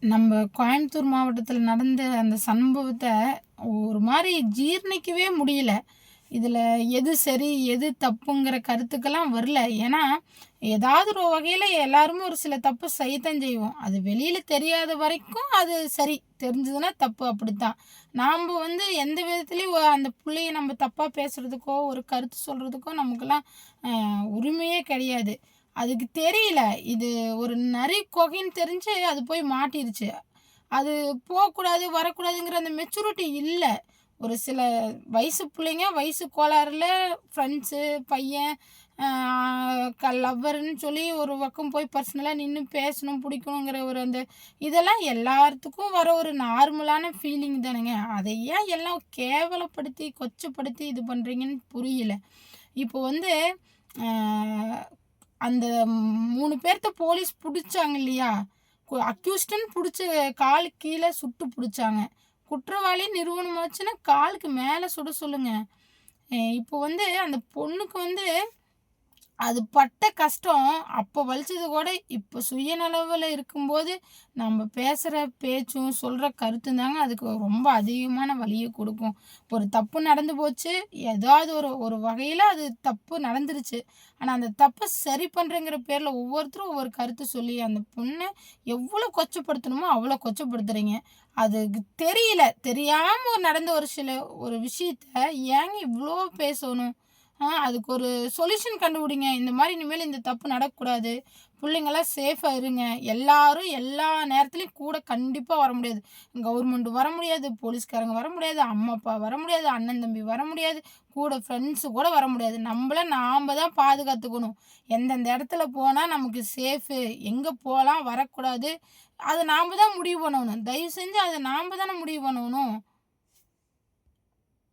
நம்ம கோயம்புத்தூர் மாவட்டத்தில் நடந்த அந்த சம்பவத்த ஒரு மாரி ஜீரணிக்கவே முடியல. இதில எது சரி, எது தப்புங்கிற கருத்துக்கெல்லாம் வரல. ஏன்னா, ஏதாவது ஒரு வகையில எல்லாருமே ஒரு சில தப்பு செய்யத்தான் செய்வோம். அது வெளியில தெரியாத வரைக்கும் அது சரி. தெரிஞ்சதுன்னா தப்பு அப்படித்தான். நாம்ப எந்த விதத்திலயும் அந்த புள்ளைய நம்ம தப்பா பேசுறதுக்கோ, ஒரு கருத்து சொல்றதுக்கோ நமக்கெல்லாம் உரிமையே கிடையாது. அதுக்கு தெரியல. இது ஒரு நரி கொகைன்னு தெரிஞ்சு அது போய் மாட்டிருச்சு. அது போக்கூடாது, வரக்கூடாதுங்கிற அந்த மெச்சூரிட்டி இல்ல. ஒரு சில வயசு புள்ளைங்க, வயசு கோளாறுல ஃப்ரெண்ட்ஸு, பையன் அ லவ்வருன்னு சொல்லி ஒரு பக்கம் போய் பர்சனலா நின்னு பேசணும், புடிக்கணுங்கிற ஒரு இதெல்லாம் எல்லாத்துக்கும் வர ஒரு நார்மலான ஃபீலிங் தானேங்க. அதை ஏன் எல்லாம் கேவலப்படுத்தி, கொச்சப்படுத்தி இது பண்றீங்கன்னு புரியல. இப்போ அ அந்த 3 பேர்த்த போலீஸ் புடிச்சாங்க இல்லையா? அக்யூஸ்டுன்னு புடிச்சு காலுக்கு கீழ சுட்டு புடிச்சாங்க. குற்றவாளி நிரூபணமாச்சுன்னா காலுக்கு மேல சுட சொல்லுங்க. இப்போ அந்த பொண்ணுக்கு அது பட்ட கஷ்டம் அப்போ வலிச்சது கூட இப்போ சுயநலவுல இருக்கும்போது நம்ம பேசுகிற பேச்சும் சொல்கிற கருத்தும் தாங்க அதுக்கு ரொம்ப அதிகமான வலியை கொடுக்கும். ஒரு தப்பு நடந்து போச்சு, ஏதாவது ஒரு ஒரு வகையில் அது தப்பு நடந்துருச்சு. ஆனால் அந்த தப்பை சரி பண்ணுறங்கிற பேரில் ஒவ்வொருத்தரும் ஒவ்வொரு கருத்து சொல்லி அந்த பொண்ணை எவ்வளோ கொச்சப்படுத்தணுமோ அவ்வளோ கொச்சப்படுத்துறீங்க. அதுக்கு தெரியல, தெரியாமல் நடந்த ஒரு சில ஒரு விஷயத்த ஏங்க இவ்வளோ பேசணும்? அதுக்கு ஒரு சொல்யூஷன் கண்டுபிடிங்க. இந்த மாரி இனிமேல் இந்த தப்பு நடக்கக்கூடாது. புள்ளைங்கலாம் சேஃபா இருங்க. எல்லாரும் எல்லா நேரத்துலயும் கூட கண்டிப்பா வர முடியாது. கவர்மெண்ட் வர முடியாது, போலீஸ்காரங்க வர முடியாது, அம்மா, அப்பா வர முடியாது, அண்ணன், தம்பி வர முடியாது, கூட ஃப்ரெண்ட்ஸு கூட வர முடியாது. நாம தான் பாதுகாத்துக்கணும். எந்தெந்த இடத்துல போனா நமக்கு சேஃபு, எங்க போலாம், வரக்கூடாது, அத நாம தான் முடிவு பண்ணணும். தயவு செஞ்சு அத நாம தானே முடிவு பண்ணணும்.